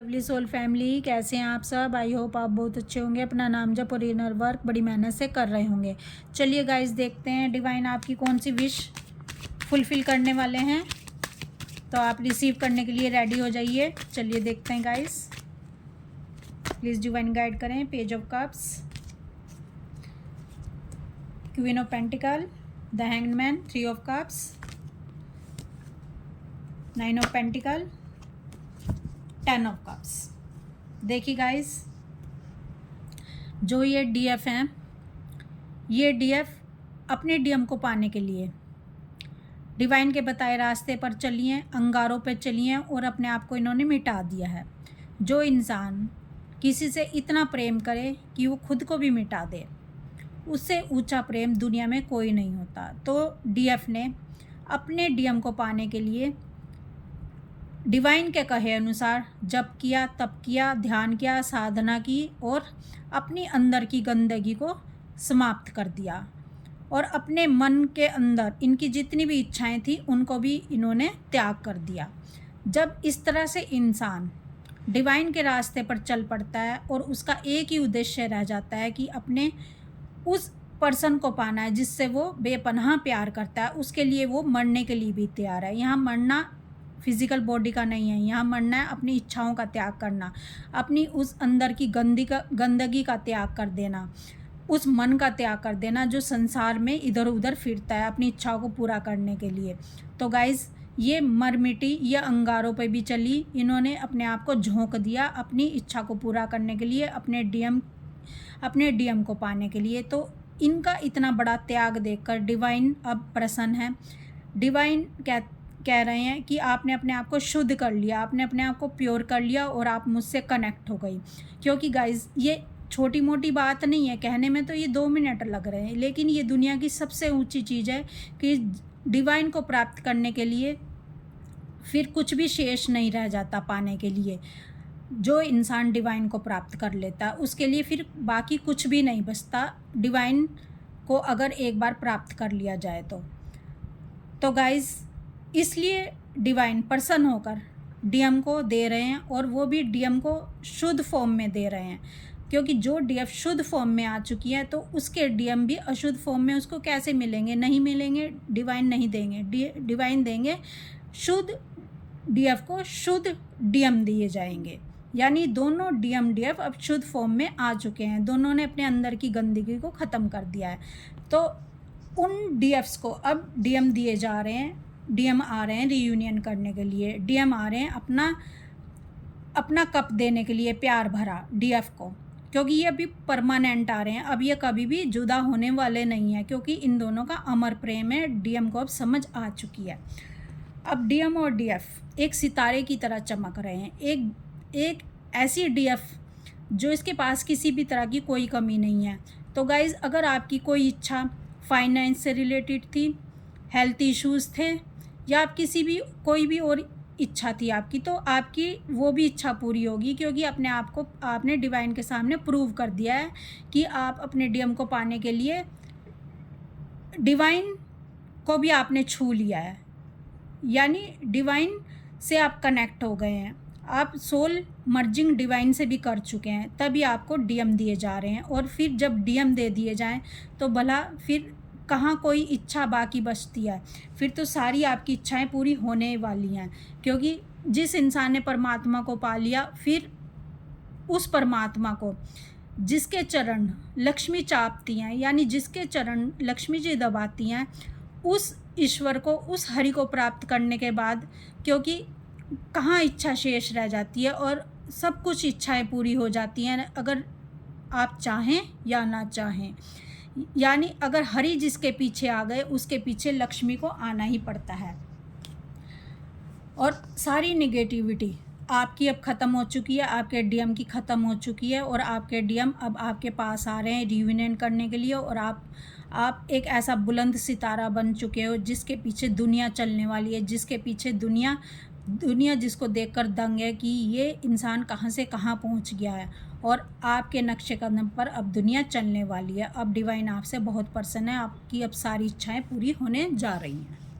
Lovely soul family, कैसे हैं आप सब। आई होप आप बहुत अच्छे होंगे। अपना नाम जप और इनर वर्क बड़ी मेहनत से कर रहे होंगे। चलिए गाइस, देखते हैं डिवाइन आपकी कौन सी विश फुलफ़िल करने वाले हैं। तो आप रिसीव करने के लिए रेडी हो जाइए। चलिए देखते हैं गाइस। प्लीज़ डिवाइन गाइड करें। Page of cups, queen of pentacle, the hanged man, 3 of cups, 9 of pentacle, 10 of cups. देखिए गाइस, जो ये डीएफ हैं, ये डीएफ अपने डीएम को पाने के लिए डिवाइन के बताए रास्ते पर चलिए, अंगारों पे चलिए और अपने आप को इन्होंने मिटा दिया है। जो इंसान किसी से इतना प्रेम करे कि वो खुद को भी मिटा दे, उससे ऊंचा प्रेम दुनिया में कोई नहीं होता। तो डीएफ ने अपने डीएम को पाने के लिए डिवाइन के कहे अनुसार जप किया, तप किया, ध्यान किया, साधना की और अपनी अंदर की गंदगी को समाप्त कर दिया और अपने मन के अंदर इनकी जितनी भी इच्छाएं थी उनको भी इन्होंने त्याग कर दिया। जब इस तरह से इंसान डिवाइन के रास्ते पर चल पड़ता है और उसका एक ही उद्देश्य रह जाता है कि अपने उस पर्सन को पाना है जिससे वो बेपनाह प्यार करता है, उसके लिए वो मरने के लिए भी तैयार है। यहाँ मरना फिज़िकल बॉडी का नहीं है, यहाँ मरना है अपनी इच्छाओं का त्याग करना, अपनी उस अंदर की गंदगी का त्याग कर देना, उस मन का त्याग कर देना जो संसार में इधर उधर फिरता है अपनी इच्छाओं को पूरा करने के लिए। तो गाइज़, ये मर मिटी, ये अंगारों पे भी चली, इन्होंने अपने आप को झोंक दिया अपनी इच्छा को पूरा करने के लिए, अपने डीएम को पाने के लिए। तो इनका इतना बड़ा त्याग देखकर डिवाइन अब प्रसन्न है। डिवाइन कह रहे हैं कि आपने अपने आप को शुद्ध कर लिया, आपने अपने आप को प्योर कर लिया और आप मुझसे कनेक्ट हो गई। क्योंकि गाइज़, ये छोटी मोटी बात नहीं है, कहने में तो ये 2 मिनट लग रहे हैं, लेकिन ये दुनिया की सबसे ऊंची चीज़ है कि डिवाइन को प्राप्त करने के लिए फिर कुछ भी शेष नहीं रह जाता पाने के लिए। जो इंसान डिवाइन को प्राप्त कर लेता उसके लिए फिर बाकी कुछ भी नहीं बचता, डिवाइन को अगर एक बार प्राप्त कर लिया जाए तो गाइज़, इसलिए डिवाइन प्रसन्न होकर डीएम को दे रहे हैं और वो भी डीएम को शुद्ध फॉर्म में दे रहे हैं। क्योंकि जो डीएफ शुद्ध फॉर्म में आ चुकी है तो उसके डीएम भी अशुद्ध फॉर्म में उसको कैसे मिलेंगे? नहीं मिलेंगे, डिवाइन नहीं देंगे। डिवाइन देंगे शुद्ध डीएफ को, शुद्ध डीएम दिए जाएंगे। यानी दोनों डीएफ अब शुद्ध फॉर्म में आ चुके हैं, दोनों ने अपने अंदर की गंदगी को ख़त्म कर दिया है। तो उन डीएफ्स को अब डीएम दिए जा रहे हैं, डीएम आ रहे हैं रियूनियन करने के लिए, डीएम आ रहे हैं अपना कप देने के लिए, प्यार भरा डीएफ को। क्योंकि ये अभी परमानेंट आ रहे हैं, अब ये कभी भी जुदा होने वाले नहीं हैं, क्योंकि इन दोनों का अमर प्रेम है। डीएम को अब समझ आ चुकी है। अब डीएम और डीएफ एक सितारे की तरह चमक रहे हैं। एक ऐसी डीएफ जो इसके पास किसी भी तरह की कोई कमी नहीं है। तो गाइज़, अगर आपकी कोई इच्छा फाइनेंस से रिलेटेड थी, हेल्थ इश्यूज़ थे, या आप कोई भी और इच्छा थी आपकी, तो आपकी वो भी इच्छा पूरी होगी। क्योंकि अपने आप को आपने डिवाइन के सामने प्रूव कर दिया है कि आप अपने डीएम को पाने के लिए डिवाइन को भी आपने छू लिया है, यानी डिवाइन से आप कनेक्ट हो गए हैं। आप सोल मर्जिंग डिवाइन से भी कर चुके हैं, तभी आपको डीएम दिए जा रहे हैं। और फिर जब डीएम दे दिए जाएं तो भला फिर कहाँ कोई इच्छा बाकी बचती है? फिर तो सारी आपकी इच्छाएं पूरी होने वाली हैं। क्योंकि जिस इंसान ने परमात्मा को पा लिया, फिर उस परमात्मा को जिसके चरण लक्ष्मी चापती हैं, यानी जिसके चरण लक्ष्मी जी दबाती हैं, उस ईश्वर को, उस हरि को प्राप्त करने के बाद क्योंकि कहाँ इच्छा शेष रह जाती है और सब कुछ इच्छाएं पूरी हो जाती हैं, अगर आप चाहें या ना चाहें। यानी अगर हरि जिसके पीछे आ गए, उसके पीछे लक्ष्मी को आना ही पड़ता है। और सारी नेगेटिविटी आपकी अब ख़त्म हो चुकी है, आपके डीएम की ख़त्म हो चुकी है और आपके डीएम अब आपके पास आ रहे हैं रियूनियन करने के लिए। और आप एक ऐसा बुलंद सितारा बन चुके हो जिसके पीछे दुनिया चलने वाली है, जिसके पीछे दुनिया जिसको देखकर दंग है कि ये इंसान कहाँ से कहाँ पहुँच गया है। और आपके नक्शे कदम पर अब दुनिया चलने वाली है। अब डिवाइन आपसे बहुत प्रसन्न है, आपकी अब सारी इच्छाएं पूरी होने जा रही हैं।